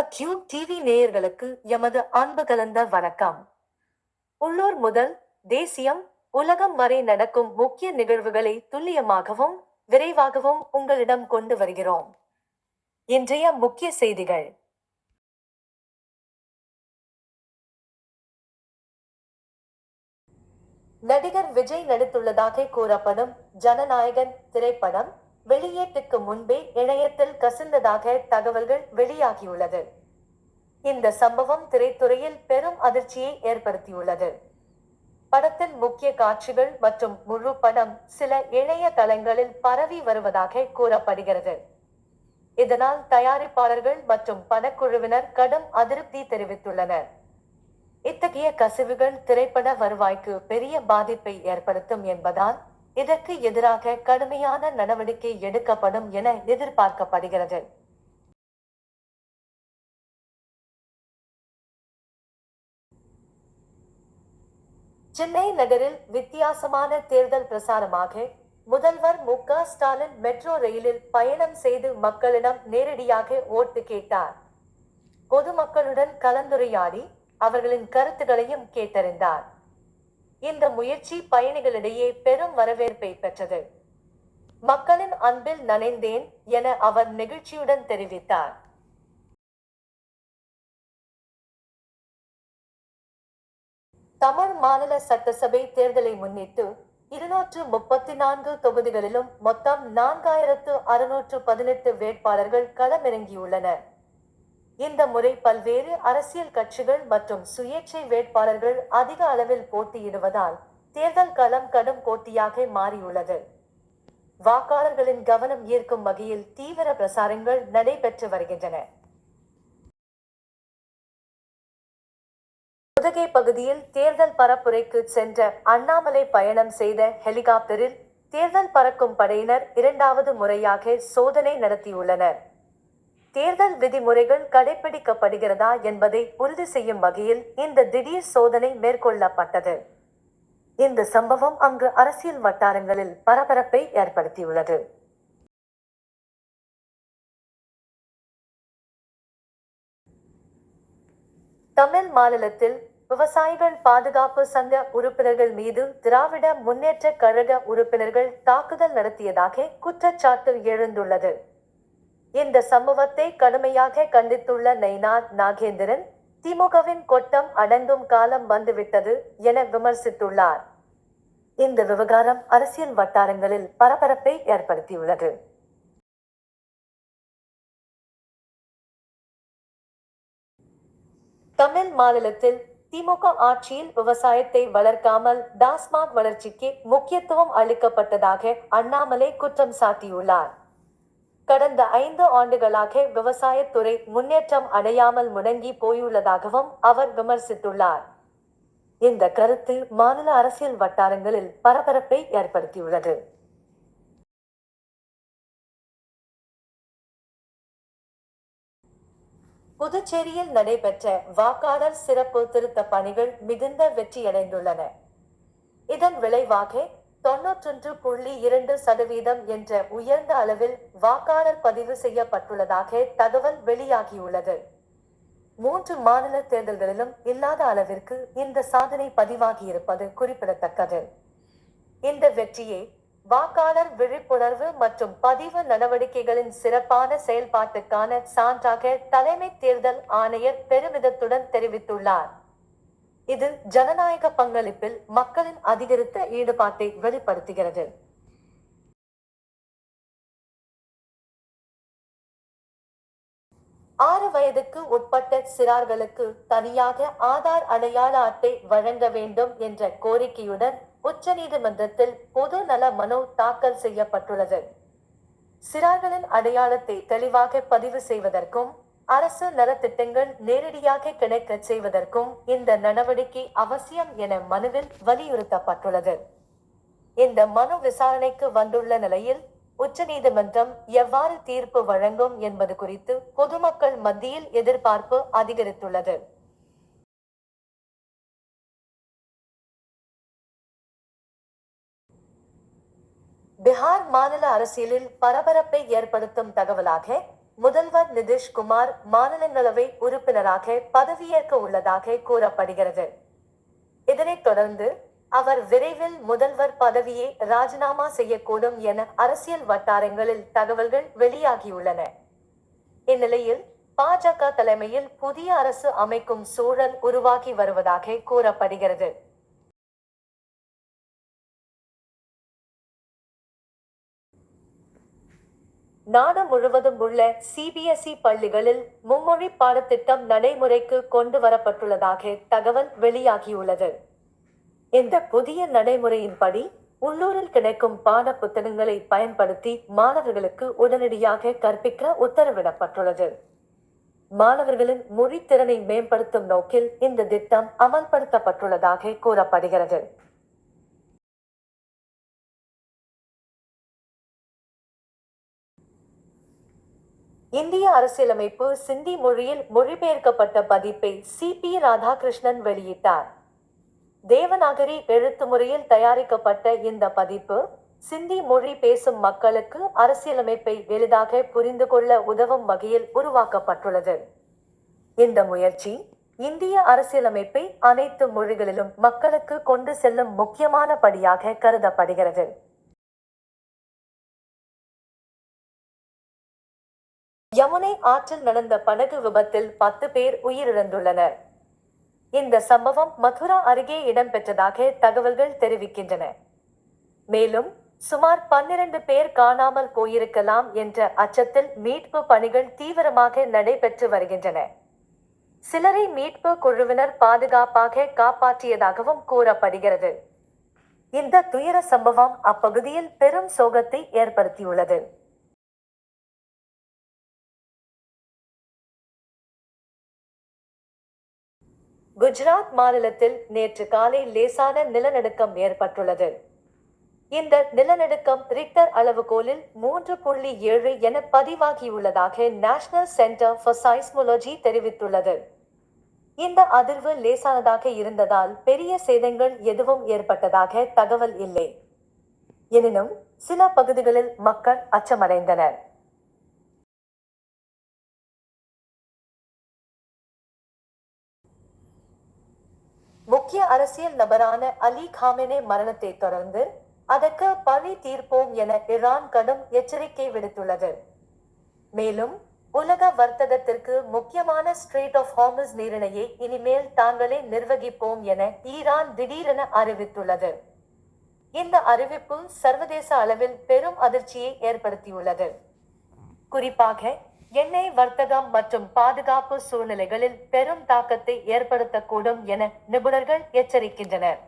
Acute TV நேயர்களுக்கு எமது அன்பு கலந்த வணக்கம். உள்ளூர் முதல் தேசியம், உலகம் வரை நடக்கும் முக்கிய நிகழ்வுகளை துல்லியமாகவும் விரைவாகவும் உங்களிடம் கொண்டு வருகிறோம். இன்றைய முக்கிய செய்திகள். நடிகர் விஜய் நடித்துள்ளதாக கூறப்படும் ஜனநாயகன் திரைப்படம் வெளியீட்டுக்கு முன்பே இணையத்தில் கசிந்ததாக தகவல்கள் வெளியாகியுள்ளது. இந்த சம்பவம் திரைத்துறையில் பெரும் அதிர்ச்சியை ஏற்படுத்தியுள்ளது. படத்தின் முக்கிய காட்சிகள் மற்றும் முழு படம் சில இணைய தளங்களில் பரவி வருவதாக கூறப்படுகிறது. இதனால் தயாரிப்பாளர்கள் மற்றும் படக்குழுவினர் கடும் அதிருப்தி தெரிவித்துள்ளனர். இத்தகைய கசிவுகள் திரைப்பட வருவாய்க்கு பெரிய பாதிப்பை ஏற்படுத்தும் என்பதால் இதற்கு எதிராக கடுமையான நடவடிக்கை எடுக்கப்படும் என எதிர்பார்க்கப்படுகிறது. சென்னை நகரில் வித்தியாசமான தேர்தல் பிரசாரமாக முதல்வர் மு.க.ஸ்டாலின் மெட்ரோ ரயிலில் பயணம் செய்து மக்களிடம் நேரடியாக ஓட்டு கேட்டார். பொதுமக்களுடன் கலந்துரையாடி அவர்களின் கருத்துக்களையும் கேட்டறிந்தார். இந்த முயற்சி பயணிகளிடையே பெரும் வரவேற்பை பெற்றது. மக்களின் அன்பில் நனைந்தேன் என அவர் நெகிழ்ச்சியுடன் தெரிவித்தார். தமிழ் மாநில சட்டசபை தேர்தலை முன்னிட்டு 234 தொகுதிகளிலும் மொத்தம் 4618 வேட்பாளர்கள் களமிறங்கியுள்ளனர். இந்த முறை பல்வேறு அரசியல் கட்சிகள் மற்றும் சுயேட்சை வேட்பாளர்கள் அதிக அளவில் போட்டியிடுவதால் தேர்தல் களம் கடும் போட்டியாக மாறியுள்ளது. வாக்காளர்களின் கவனம் ஈர்க்கும் வகையில் தீவிர பிரசாரங்கள் நடைபெற்று வருகின்றன. உதகை பகுதியில் தேர்தல் பரப்புரைக்கு சென்ற அண்ணாமலை பயணம் செய்த ஹெலிகாப்டரில் தேர்தல் பறக்கும் படையினர் இரண்டாவது முறையாக சோதனை நடத்தியுள்ளனர். தேர்தல் விதிமுறைகள் கடைபிடிக்கப்படுகிறதா என்பதை உறுதி செய்யும் வகையில் இந்த திடீர் சோதனை மேற்கொள்ளப்பட்டது. இந்த சம்பவம் அங்கு அரசியல் வட்டாரங்களில் பரபரப்பை ஏற்படுத்தியுள்ளது. தமிழ் மாநிலத்தில் விவசாயிகள் பாதுகாப்பு சங்க உறுப்பினர்கள் மீது திராவிட முன்னேற்ற கழக உறுப்பினர்கள் தாக்குதல் நடத்தியதாக குற்றச்சாட்டு எழுந்துள்ளது. இந்த சம்பவத்தை கடுமையாக கண்டித்துள்ள நயினார் நாகேந்திரன், திமுகவின் கொட்டம் அடங்கும் காலம் வந்துவிட்டது என விமர்சித்துள்ளார். இந்த விவகாரம் அரசியல் வட்டாரங்களில் பரபரப்பை ஏற்படுத்தியுள்ளது. தமிழ் மாநிலத்தில் திமுக ஆட்சியில் விவசாயத்தை வளர்க்காமல் டாஸ்மாக் வளர்ச்சிக்கு முக்கியத்துவம் அளிக்கப்பட்டதாக அண்ணாமலை குற்றம் சாட்டியுள்ளார். கடந்த 5 ஆண்டுகளாக விவசாயத்துறை முன்னேற்றம் அடையாமல் முடங்கி போயுள்ளதாகவும் அவர் விமர்சித்துள்ளார். இந்த கருத்து மாநில அரசியல் வட்டாரங்களில் பரபரப்பை ஏற்படுத்தியுள்ளது. புதுச்சேரியில் நடைபெற்ற வாக்காளர் சிறப்பு திருத்த பணிகள் மிகுந்த வெற்றியடைந்துள்ளன. இதன் விளைவாக 91.2% என்ற உயர்ந்த அளவில் வாக்காளர் பதிவு செய்யப்பட்டுள்ளதாக தகவல் வெளியாகியுள்ளது. 3 மாநில தேர்தல்களிலும் இல்லாத அளவிற்கு இந்த சாதனை பதிவாகியிருப்பது குறிப்பிடத்தக்கது. இந்த வெற்றியை வாக்காளர் விழிப்புணர்வு மற்றும் பதிவு நடவடிக்கைகளின் சிறப்பான செயல்பாட்டுக்கான சான்றாக தலைமை தேர்தல் ஆணையர் பெருமிதத்துடன் தெரிவித்துள்ளார். இது ஜனநாயக பங்களிப்பில் மக்களின் அதிகரித்த ஈடுபாட்டை வெளிப்படுத்துகிறது. ஆறு வயதுக்கு உட்பட்ட சிறார்களுக்கு தனியாக ஆதார் அடையாள அட்டை வழங்க வேண்டும் என்ற கோரிக்கையுடன் உச்சநீதிமன்றத்தில் பொது நல மனு தாக்கல் செய்யப்பட்டுள்ளது. சிறார்களின் அடையாளத்தை தெளிவாக பதிவு செய்வதற்கும் அரசு நலத்திட்டங்கள் நேரடியாக கிடைக்கச் செய்வதற்கும் இந்த நடவடிக்கை அவசியம் என மனுவில் வலியுறுத்தப்பட்டுள்ளது. இந்த மனு விசாரணைக்கு வந்துள்ள நிலையில் உச்சநீதிமன்றம் எவ்வாறு தீர்ப்பு வழங்கும் என்பது குறித்து பொதுமக்கள் மத்தியில் எதிர்பார்ப்பு அதிகரித்துள்ளது. பீகார் மாநில அரசியலில் பரபரப்பை ஏற்படுத்தும் தகவலாக முதல்வர் நிதிஷ் குமார் மாநிலங்களவை உறுப்பினராக பதவியேற்க உள்ளதாக கூறப்படுகிறது. இதனைத் தொடர்ந்து அவர் விரைவில் முதல்வர் பதவியை ராஜினாமா செய்யக்கூடும் என அரசியல் வட்டாரங்களில் தகவல்கள் வெளியாகியுள்ளன. இந்நிலையில் பாஜக தலைமையில் புதிய அரசு அமைக்கும் சூழல் உருவாகி வருவதாக கூறப்படுகிறது. நாடு முழுவதும் உள்ள சிபிஎஸ்இ பள்ளிகளில் மும்மொழி பாடத்திட்டம் நடைமுறைக்கு கொண்டு வரப்பட்டுள்ளதாக தகவல் வெளியாகியுள்ளது. இந்த புதிய நடைமுறையின்படி உள்ளூரில் கிடைக்கும் பாட புத்தகங்களை பயன்படுத்தி மாணவர்களுக்கு உடனடியாக கற்பிக்க உத்தரவிடப்பட்டுள்ளது. மாணவர்களின் மொழி திறனை மேம்படுத்தும் நோக்கில் இந்த திட்டம் அமல்படுத்தப்பட்டுள்ளதாக கூறப்படுகிறது. இந்திய அரசியலமைப்பு சிந்தி மொழியில் மொழிபெயர்க்கப்பட்ட பதிப்பை சி.பி. ராதாகிருஷ்ணன் வெளியிட்டார். தேவநாகரி எழுத்து முறையில் தயாரிக்கப்பட்ட இந்த பதிப்பு சிந்தி மொழி பேசும் மக்களுக்கு அரசியலமைப்பை எளிதாக புரிந்து கொள்ள உதவும் வகையில் உருவாக்கப்பட்டுள்ளது. இந்த முயற்சி இந்திய அரசியலமைப்பை அனைத்து மொழிகளிலும் மக்களுக்கு கொண்டு செல்லும் முக்கியமான படியாக கருதப்படுகிறது. யமுனை ஆற்றில் நடந்த படகு விபத்தில் 10 பேர் உயிரிழந்துள்ளனர். இந்த சம்பவம் மதுரா அருகே இடம்பெற்றதாக தகவல்கள் தெரிவிக்கின்றன. மேலும் சுமார் 12 பேர் காணாமல் போயிருக்கலாம் என்ற அச்சத்தில் மீட்பு பணிகள் தீவிரமாக நடைபெற்று வருகின்றன. சிலரை மீட்பு குழுவினர் பாதுகாப்பாக காப்பாற்றியதாகவும் கூறப்படுகிறது. இந்த துயர சம்பவம் அப்பகுதியில் பெரும் சோகத்தை ஏற்படுத்தியுள்ளது. குஜராத் மாநிலத்தில் நேற்று காலை லேசான நிலநடுக்கம் ஏற்பட்டுள்ளது. இந்த நிலநடுக்கம் ரிக்டர் அளவுகோலில் 3.7 என பதிவாகியுள்ளதாக நேஷனல் சென்டர் ஃபார் சைஸ்மோலஜி தெரிவித்துள்ளது. இந்த அதிர்வு லேசானதாக இருந்ததால் பெரிய சேதங்கள் எதுவும் ஏற்பட்டதாக தகவல் இல்லை. எனினும் சில பகுதிகளில் மக்கள் அச்சமடைந்தனர். முக்கிய அரசியல் நபரான அலி காமெனே மரணத்தை தொடர்ந்து அதற்கு பழி தீர்ப்போம் என ஈரான் கடும் எச்சரிக்கை விடுத்துள்ளது. மேலும் உலக வர்த்தகத்திற்கு முக்கியமான ஸ்ட்ரெய்ட் ஆஃப் ஹார்முஸ் நீரிணையை இனிமேல் தாங்களே நிர்வகிப்போம் என ஈரான் திடீரென அறிவித்துள்ளது. இந்த அறிவிப்பு சர்வதேச அளவில் பெரும் அதிர்ச்சியை ஏற்படுத்தியுள்ளது. குறிப்பாக எண்ணெய் வர்த்தகம் மற்றும் பாதுகாப்பு சூழ்நிலைகளில் பெரும் தாக்கத்தை ஏற்படுத்தக்கூடும் என நிபுணர்கள் எச்சரிக்கின்றனர்.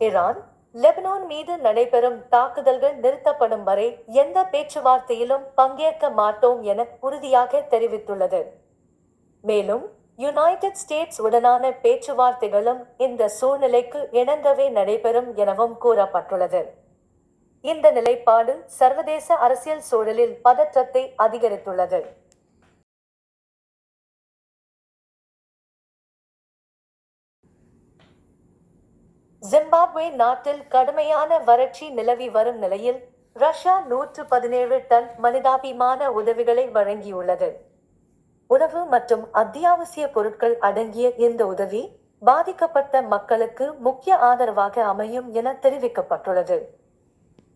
ஈரான் லெபனான் மீது நடைபெறும் தாக்குதல்கள் நிறுத்தப்படும் வரை எந்த பேச்சுவார்த்தையிலும் பங்கேற்க மாட்டோம் என உறுதியாக தெரிவித்துள்ளது. மேலும் யுனைடெட் ஸ்டேட்ஸ் உடனான பேச்சுவார்த்தைகளும் இந்த சூழ்நிலைக்கு இணங்கவே நடைபெறும் எனவும் கூறப்பட்டுள்ளது. இந்த நிலைப்பாடு சர்வதேச அரசியல் சூழலில் பதற்றத்தை அதிகரித்துள்ளது. ஜிம்பாப்வே நாட்டில் கடுமையான வறட்சி நிலவி வரும் நிலையில் ரஷ்யா 117 டன் மனிதாபிமான உதவிகளை வழங்கியுள்ளது. உணவு மற்றும் அத்தியாவசிய பொருட்கள் அடங்கிய இந்த உதவி பாதிக்கப்பட்ட மக்களுக்கு முக்கிய ஆதரவாக அமையும் என தெரிவிக்கப்பட்டுள்ளது.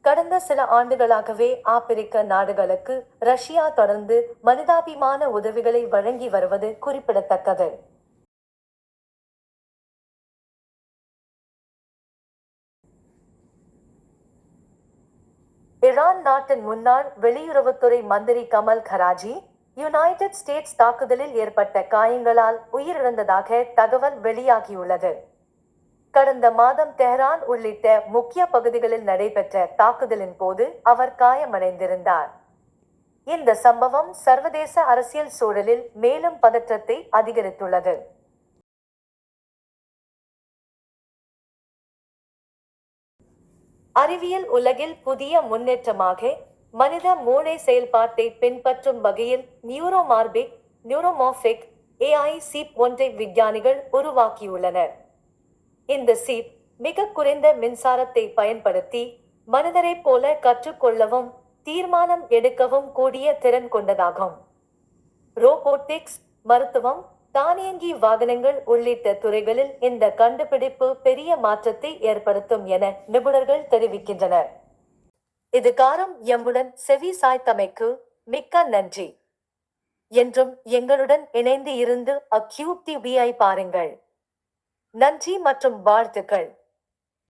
கடந்த சில ஆண்டுகளாகவே ஆப்பிரிக்க நாடுகளுக்கு ரஷ்யா தொடர்ந்து மனிதாபிமான உதவிகளை வழங்கி வருவது குறிப்பிடத்தக்கது. ஈரான் நாட்டின் முன்னாள் வெளியுறவுத்துறை மந்திரி கமல் கராஜி யுனைடெட் ஸ்டேட்ஸ் தாக்குதலில் ஏற்பட்ட காயங்களால் உயிரிழந்ததாக தகவல் வெளியாகியுள்ளது. கடந்த மாதம் தெஹ்ரான் உள்ளிட்ட முக்கிய பகுதிகளில் நடைபெற்ற தாக்குதலின் போது அவர் காயமடைந்திருந்தார். இந்த சம்பவம் சர்வதேச அரசியல் சூழலில் மேலும் பதற்றத்தை அதிகரித்துள்ளது. அறிவியல் உலகில் புதிய முன்னேற்றமாக மனித மூளை செயல்பாட்டை பின்பற்றும் வகையில் நியூரோமார்பிக் AI சீப் ஒன்றை விஞ்ஞானிகள் உருவாக்கியுள்ளனர். இந்த சீப் மிக குறைந்த மின்சாரத்தை பயன்படுத்தி மனிதரைப் போல கற்றுக்கொள்ளவும் தீர்மானம் எடுக்கவும் கூடிய திறன் கொண்டதாகும். ரோபோட்டிக்ஸ், மருத்துவம், தானியங்கி வாகனங்கள் உள்ளிட்ட துறைகளில் இந்த கண்டுபிடிப்பு பெரிய மாற்றத்தை ஏற்படுத்தும் என நிபுணர்கள் தெரிவிக்கின்றனர். இதுகாரும் எம்முடன் செவி சாய்த்தமைக்கு மிக்க நன்றி. என்றும் எங்களுடன் இணைந்து இருந்து அக்யூப் டிவியை பாருங்கள். நன்றி மற்றும் வாழ்த்துக்கள்.